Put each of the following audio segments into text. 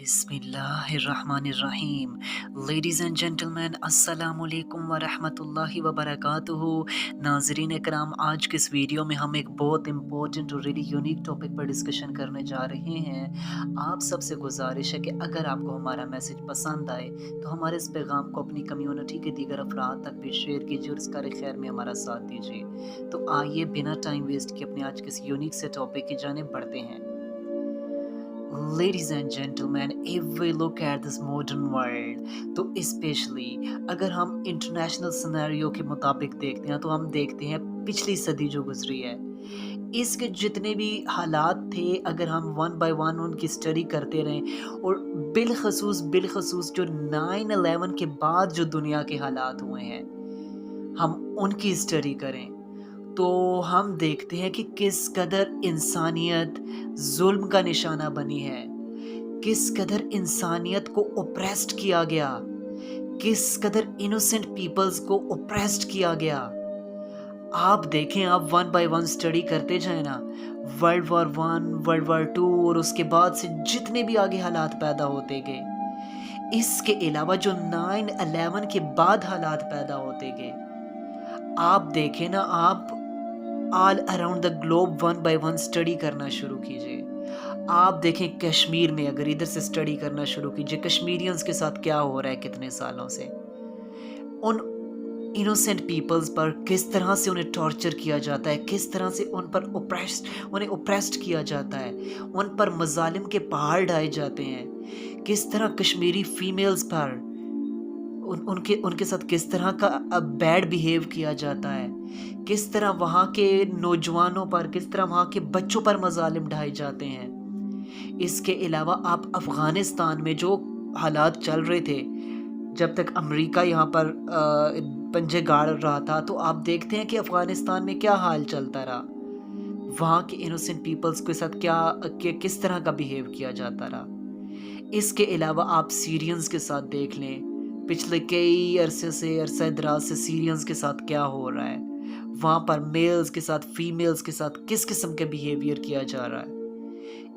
बिस्मिल्लाहिर्रहमानिर्रहीम। Ladies and gentleman, अस्सलामु अलैकुम वरहमतुल्लाहि वबरकातुहू। नाज़रीन कराम, आज के इस वीडियो में हम एक बहुत इम्पोर्टेंट और रियली यूनिक टॉपिक पर डिस्कशन करने जा रहे हैं। आप सबसे गुजारिश है कि अगर आपको हमारा मैसेज पसंद आए तो हमारे इस पैगाम को अपनी कम्युनिटी के दीगर अफराद तक भी शेयर कीजिए और इस कार खैर में हमारा साथ दीजिए। तो आइए बिना टाइम वेस्ट किए अपने आज के इस यूनिक से टॉपिक की जानिब बढ़ते हैं। Ladies and gentlemen, if we look at this modern world, तो स्पेशली अगर हम इंटरनेशनल सिनेरियो के मुताबिक देखते हैं तो हम देखते हैं पिछली सदी जो गुजरी है, इसके जितने भी हालात थे, अगर हम वन बाय वन उनकी स्टडी करते रहें और बिलखसूस जो 9/11 के बाद जो दुनिया के हालात हुए हैं, हम उनकी स्टडी करें तो हम देखते हैं कि किस कदर इंसानियत जुल्म का निशाना बनी है, किस कदर इंसानियत को ओप्रेस्ड किया गया, किस कदर इनोसेंट पीपल्स को ओप्रेस्ड किया गया। आप देखें, आप वन बाय वन स्टडी करते जाए ना, world war one, world war two और उसके बाद से जितने भी आगे हालात पैदा होते गए, इसके अलावा जो 9/11 के बाद हालात पैदा होते गए, आप देखें ना, आप all around the globe one by one study करना शुरू कीजिए। आप देखें कश्मीर में, अगर इधर से स्टडी करना शुरू कीजिए, कश्मीरियंस के साथ क्या हो रहा है कितने सालों से, उन इनोसेंट पीपल्स पर किस तरह से उन्हें टॉर्चर किया जाता है, किस तरह से उन्हें ओप्रेस्ड किया जाता है, उन पर मजालिम के पहाड़ ढाए जाते हैं, किस तरह कश्मीरी फीमेल्स पर उनके साथ किस तरह का बैड बिहेव किया जाता है, किस तरह वहाँ के नौजवानों पर, किस तरह वहाँ के बच्चों पर मजालिम ढाए जाते हैं। इसके अलावा आप अफ़गानिस्तान में जो हालात चल रहे थे, जब तक अमेरिका यहाँ पर पंजे गाड़ रहा था, तो आप देखते हैं कि अफ़गानिस्तान में क्या हाल चलता रहा, वहाँ के इनोसेंट पीपल्स के साथ किस तरह का बिहेव किया जाता रहा। इसके अलावा आप सीरियंस के साथ देख लें, पिछले कई अरसे दराज से सीरियंस के साथ क्या हो रहा है, वहाँ पर मेल्स के साथ फीमेल्स के साथ किस किस्म के बिहेवियर किया जा रहा है।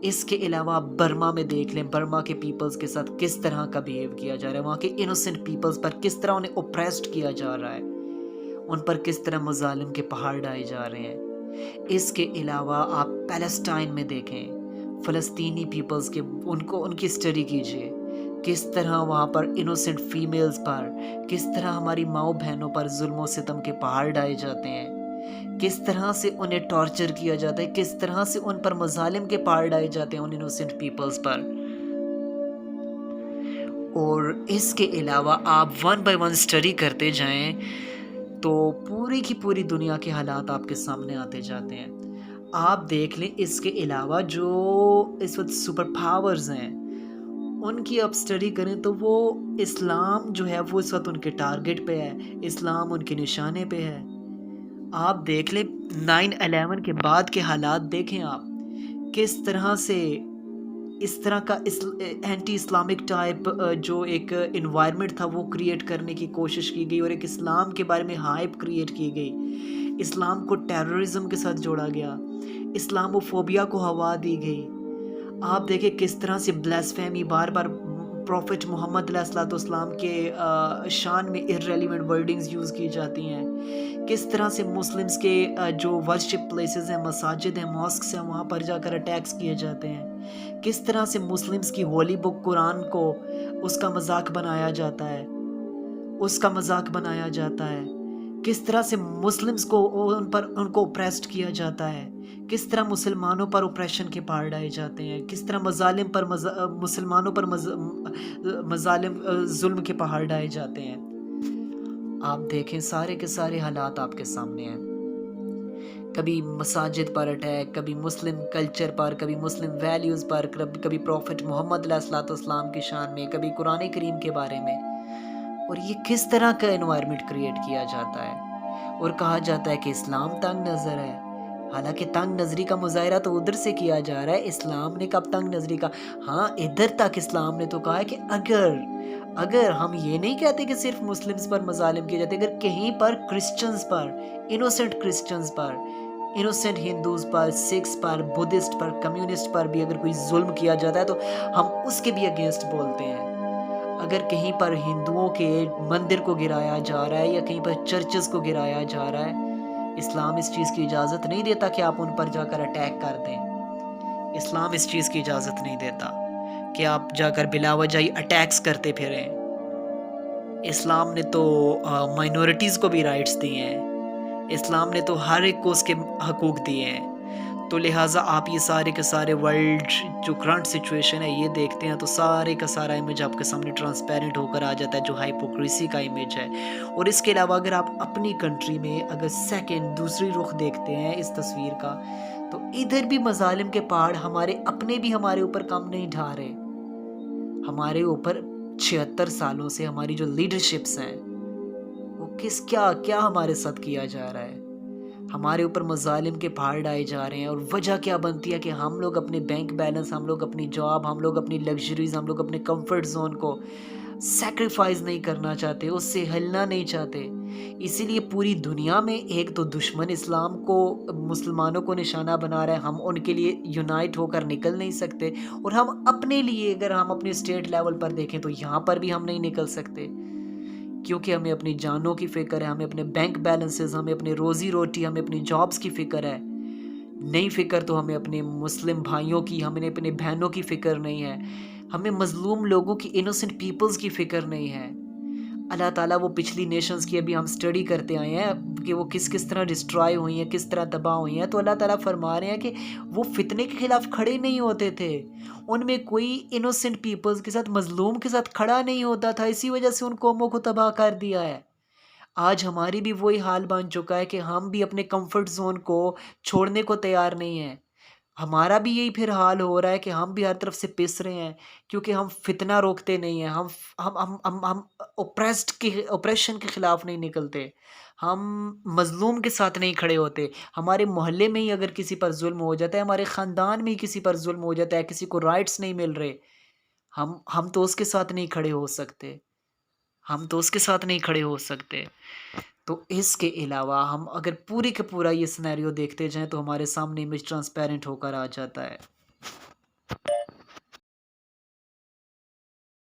इसके अलावा आप बर्मा में देख लें, बर्मा के पीपल्स के साथ किस तरह का बिहेव किया जा रहा है, वहाँ के इनोसेंट पीपल्स पर किस तरह उन्हें ओप्रेस्ड किया जा रहा है, उन पर किस तरह मजालिम के पहाड़ ढाए जा रहे हैं। इसके अलावा आप पैलेस्टाइन में देखें, फ़लस्तीनी पीपल्स के उनकी स्टडी कीजिए, किस तरह वहाँ पर इनोसेंट फीमेल्स पर, किस तरह हमारी माओ बहनों पर जुल्म और सितम के पहाड़ ढाए जाते हैं, किस तरह से उन्हें टॉर्चर किया जाता है, किस तरह से उन पर मजालिम के पहाड़ ढाए जाते हैं उन इनोसेंट पीपल्स पर। और इसके अलावा आप वन बाय वन स्टडी करते जाएं तो पूरी की पूरी दुनिया के हालात आपके सामने आते जाते हैं। आप देख लें, इसके अलावा जो इस वक्त सुपर पावर्स हैं, उनकी आप स्टडी करें तो वो इस्लाम जो है वो इस वक्त उनके टारगेट पे है, इस्लाम उनके निशाने पे है। आप देख लें 9/11 के बाद के हालात देखें आप, किस तरह से इस तरह का एंटी इस्लामिक टाइप जो एक इन्वायरमेंट था वो क्रिएट करने की कोशिश की गई और एक इस्लाम के बारे में हाइप क्रिएट की गई, इस्लाम को टेररिज्म के साथ जोड़ा गया, इस्लामोफोबिया को हवा दी गई। आप देखें किस तरह से ब्लास्फेमी बार बार प्रॉफिट मोहम्मद अलैहिस्सलाम के शान में इर्रेलेवेंट वर्डिंग्स यूज़ की जाती हैं, किस तरह से मुस्लिम्स के जो वर्शिप प्लेसेस हैं, मसाजिद हैं, मॉस्क्स हैं, वहाँ पर जाकर अटैक्स किए जाते हैं, किस तरह से मुस्लिम्स की होली बुक कुरान को उसका मजाक बनाया जाता है, किस तरह से मुस्लिम्स को उनको ओप्रेस्ड किया जाता है, किस तरह मुसलमानों पर ओप्रेशन के पहाड़ ढाए जाते हैं, किस तरह मजालिम पर मुसलमानों पर मजालिम जुल्म के पहाड़ ढाए जाते हैं। आप देखें, सारे के सारे हालात आपके सामने हैं। कभी मसाजिद पर अटैक, कभी मुस्लिम कल्चर पर, कभी मुस्लिम वैल्यूज़ पर, कभी प्रॉफिट मोहम्मद अलैहिस्सलाम की शान में, कभी कुरान करीम के बारे में। और ये किस तरह का एनवायरनमेंट क्रिएट किया जाता है और कहा जाता है कि इस्लाम तंग नज़र है। हालांकि तंग नज़री का मुजाहरा तो उधर से किया जा रहा है, इस्लाम ने कब तंग नज़री का, हाँ इधर तक इस्लाम ने तो कहा है कि अगर हम ये नहीं कहते कि सिर्फ मुस्लिम्स पर मजालिम किए जाते, अगर कहीं पर क्रिश्चियंस पर, इनोसेंट क्रिश्चियंस पर, इनोसेंट हिंदूज़ पर, सिख्स पर, बुद्धिस्ट पर, कम्युनिस्ट पर भी अगर कोई ज़ुल्म किया जाता है तो हम उसके भी अगेंस्ट बोलते हैं। अगर कहीं पर हिंदुओं के मंदिर को गिराया जा रहा है या कहीं पर चर्चेज़ को गिराया जा रहा है, इस्लाम इस चीज़ की इजाज़त नहीं देता कि आप उन पर जाकर अटैक कर दें। इस्लाम इस चीज़ की इजाज़त नहीं देता कि आप जाकर बिलावजह ही अटैक्स करते फिरें। इस्लाम ने तो माइनॉरिटीज़ को भी राइट्स दिए हैं। इस्लाम ने तो हर एक को उसके हकूक़ दिए हैं। तो लिहाज़ा आप ये सारे के सारे वर्ल्ड जो करंट सिचुएशन है ये देखते हैं तो सारे का सारा इमेज आपके सामने ट्रांसपेरेंट होकर आ जाता है, जो हाइपोक्रेसी का इमेज है। और इसके अलावा अगर आप अपनी कंट्री में अगर सेकंड दूसरी रुख देखते हैं इस तस्वीर का, तो इधर भी मज़ालिम के पहाड़ हमारे अपने भी हमारे ऊपर कम नहीं ढा रहे। हमारे ऊपर 76 सालों से हमारी जो लीडरशिप्स हैं, वो क्या हमारे साथ किया जा रहा है। हमारे ऊपर मज़ालिम के पहाड़ डाले जा रहे हैं और वजह क्या बनती है कि हम लोग अपने बैंक बैलेंस, हम लोग अपनी जॉब, हम लोग अपनी लग्जरीज़, हम लोग अपने कंफर्ट ज़ोन को सैक्रिफाइस नहीं करना चाहते, उससे हिलना नहीं चाहते। इसीलिए पूरी दुनिया में एक तो दुश्मन इस्लाम को, मुसलमानों को निशाना बना रहा है, हम उनके लिए यूनाइट होकर निकल नहीं सकते। और हम अपने लिए अगर हम अपने स्टेट लेवल पर देखें तो यहाँ पर भी हम नहीं निकल सकते, क्योंकि हमें अपनी जानों की फ़िक्र है, हमें अपने बैंक बैलेंसेस, हमें अपनी रोज़ी-रोटी, हमें अपनी जॉब्स की फ़िक्र है। नहीं फ़िक्र तो हमें अपने मुस्लिम भाइयों की, हमें अपने बहनों की फ़िक्र नहीं है। हमें मज़लूम लोगों की, इनोसेंट पीपल्स की फ़िक्र नहीं है। अल्लाह ताला वो पिछली नेशंस की अभी हम स्टडी करते आए हैं कि वो किस तरह डिस्ट्रॉय हुई हैं, किस तरह तबाह हुई हैं। तो अल्लाह ताला फरमा रहे हैं कि वो फ़ितने के खिलाफ़ खड़े नहीं होते थे। उनमें कोई इनोसेंट पीपल्स के साथ, मज़लूम के साथ खड़ा नहीं होता था, इसी वजह से उन कौमों को तबाह कर दिया है। आज हमारी भी वही हाल बन चुका है कि हम भी अपने कंफर्ट ज़ोन को छोड़ने को तैयार नहीं हैं। हमारा भी यही फिर हाल हो रहा है कि हम भी हर तरफ से पिस रहे हैं, क्योंकि हम फितना रोकते नहीं हैं। हम ऑपरेशन के खिलाफ नहीं निकलते। हम मज़लूम के साथ नहीं खड़े होते। हमारे मोहल्ले में ही अगर किसी पर ज़ुल्म हो जाता है, हमारे ख़ानदान में ही किसी पर ज़ुल्म हो जाता है, किसी को राइट्स नहीं मिल रहे, हम तो उसके साथ नहीं खड़े हो सकते। हम तो उसके साथ नहीं खड़े हो सकते। तो इसके अलावा हम अगर पूरी का पूरा ये सिनेरियो देखते जाएँ तो हमारे सामने इमेज ट्रांसपेरेंट होकर आ जाता है।